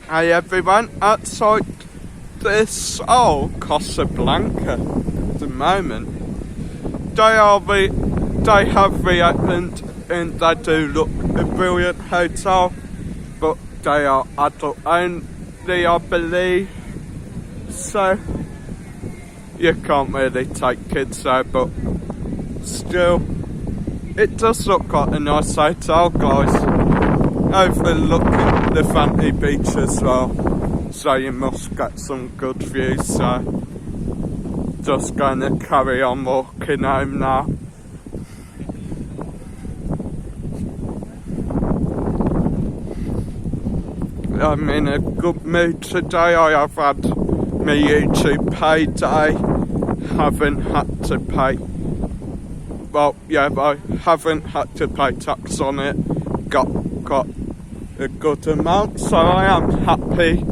Hey everyone, outside this Costa Blanca at the moment. They have reopened and they do look a brilliant hotel, but they are adult only, I believe. So you can't really take kids there, but still, it does look quite a nice hotel, guys. Overlooking the Fancy Beach as well, so you must get some good views. So just going to carry on walking home now. I'm in a good mood today. I have had my YouTube payday, haven't had to pay, well yeah, I haven't had to pay tax on it, got a good amount, so I am happy.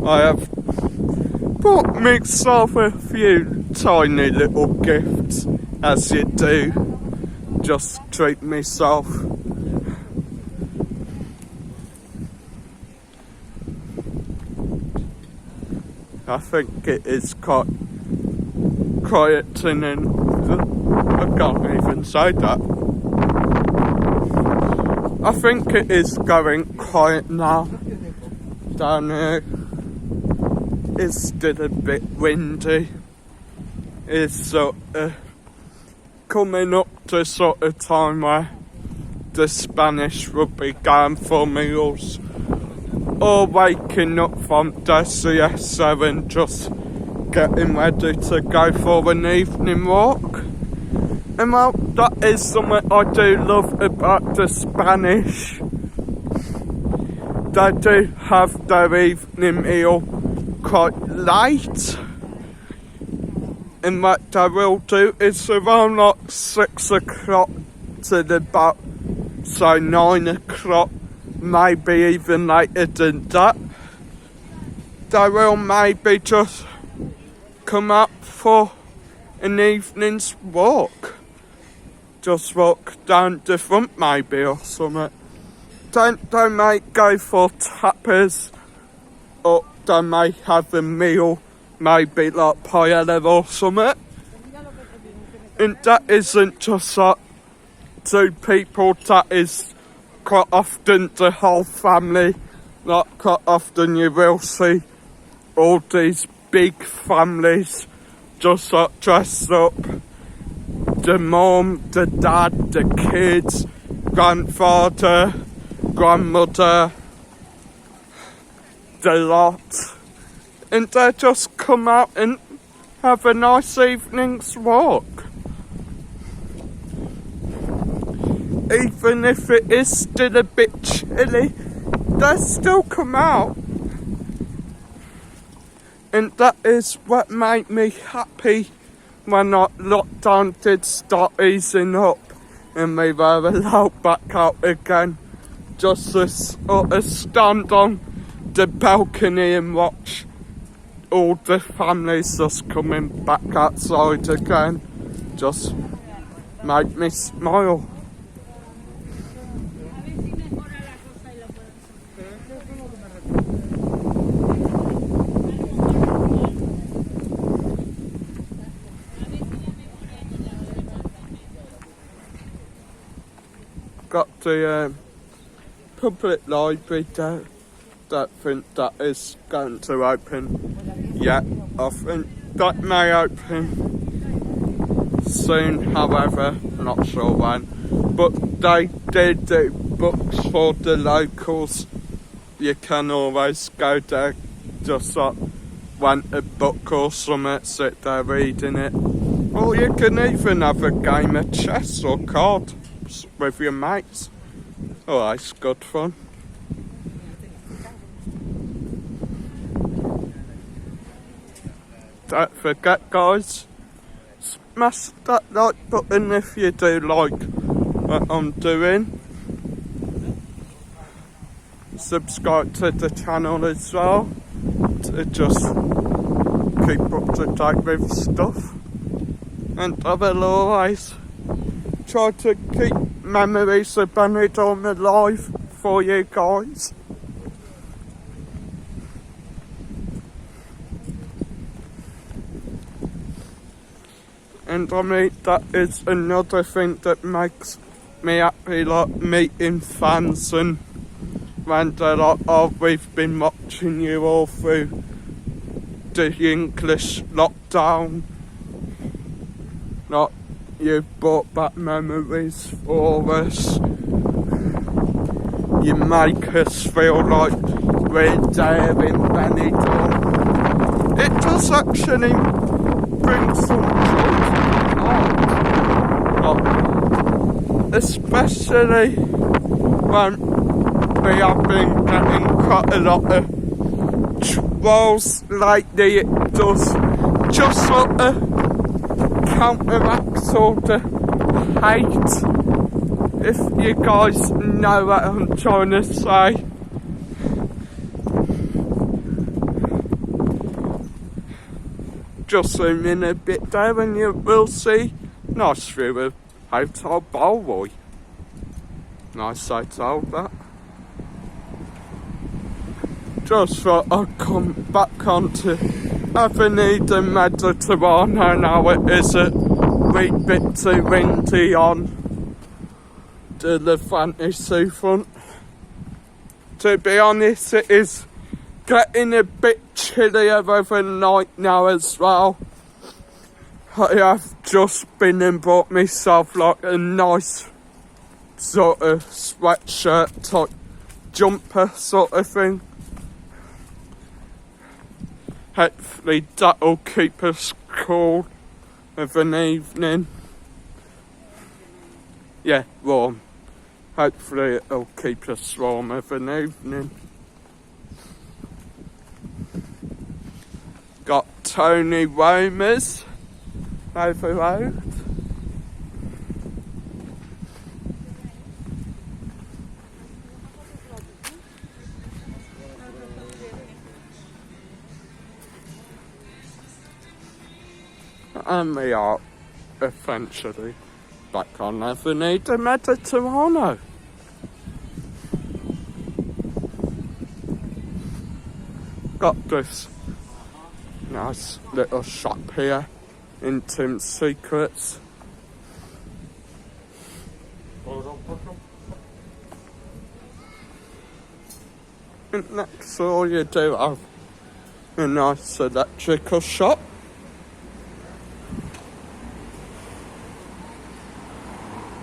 I have bought myself a few tiny little gifts, as you do, just treat myself. I think it is quite quiet and I can't even say that. I think it is going quiet now down here. It's still a bit windy. It's sort of coming up to sort of time where the Spanish will be going for meals or waking up from their siesta and just getting ready to go for an evening walk. And well, that is something I do love about the Spanish. They do have their evening meal quite late. And what they will do is around like 6 o'clock to about, say, 9 o'clock, maybe even later than that. They will maybe just come up for an evening's walk. Just walk down the front maybe or something. They may go for tapas, or they may have a meal, maybe like paella or something. And that isn't just like 2 people, that is quite often the whole family. Like quite often you will see all these big families just like dressed up. The mum, the dad, the kids, grandfather, grandmother, the lot. And they just come out and have a nice evening's walk. Even if it is still a bit chilly, they still come out. And that is what made me happy when that lockdown did start easing up and we were allowed back out again, just to sort of stand on the balcony and watch all the families just coming back outside again. Just made me smile. Got the public library there. Don't think that is going to open yet. I think that may open soon, however, not sure when. But they did do books for the locals. You can always go there, just like rent a book or something, sit there reading it. Or you can even have a game of chess or cards with your mates. Oh, it's good fun. Don't forget, guys, smash that like button if you do like what I'm doing. Subscribe to the channel as well to just keep up to date with stuff. And I will always try to keep memories of Benidorm alive for you guys. And I mean, that is another thing that makes me happy, like meeting fans and when they're like, oh, we've been watching you all through the English lockdown. Like, you brought back memories for us. You make us feel like we're there in Benidorm. It does actually bring some joy to my heart. Especially when we have been getting quite a lot of trolls lately. It does just sort of counteract sort of hate, if you guys know what I'm trying to say. Just zoom in a bit there and you will see nice view of Hotel Bellboy. Nice hotel that. Just thought I'd come back onto Avenida Mediterraneo now. It is a wee bit too windy on the Levante seafront. To be honest, it is getting a bit chillier overnight now as well. I have just been and bought myself like a nice sort of sweatshirt type jumper sort of thing. Hopefully that'll keep us cool of an evening. Yeah, warm. Hopefully it'll keep us warm of an evening. Got Tony Romers over road. And we are eventually back on Avenida Mediterraneo. Got this nice little shop here, Intimate Secrets. And next door you do have a nice electrical shop.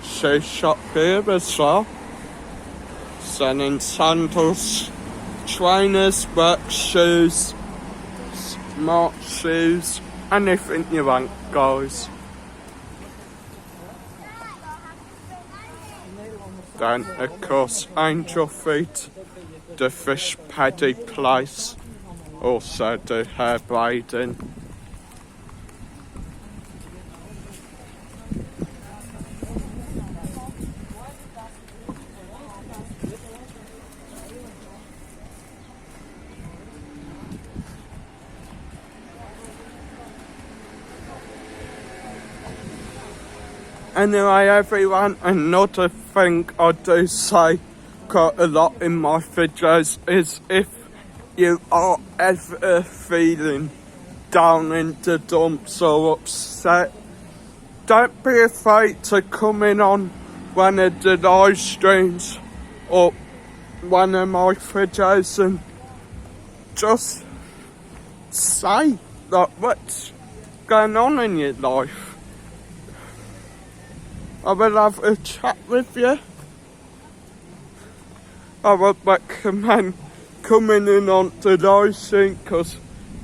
Shoe shop here as well. Selling sandals, trainers, work shoes, smart shoes, anything you want, guys. Then, of course, Angel Feet, the fish paddy place, also the hair braiding. Anyway, everyone, another thing I do say quite a lot in my videos is if you are ever feeling down in the dumps or upset, don't be afraid to come in on one of the live streams or one of my videos and just say like what's going on in your life. I will have a chat with you. I would recommend coming in on the live stream because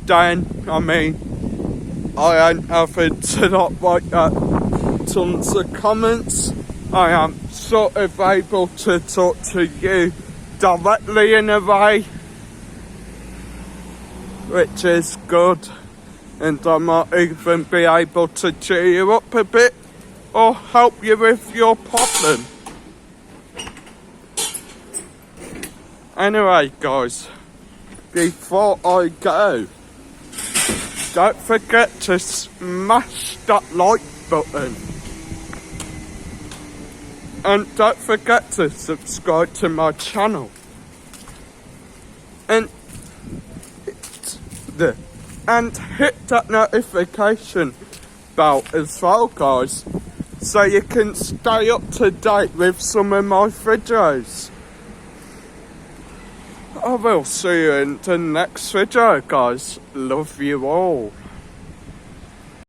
then, I mean, I ain't having to not write tons of comments. I am sort of able to talk to you directly in a way, which is good. And I might even be able to cheer you up a bit or help you with your problem. Anyway, guys, before I go, don't forget to smash that like button. And don't forget to subscribe to my channel. And hit that notification about as well, guys, so you can stay up to date with some of my videos. I will see you in the next video, guys. Love you all.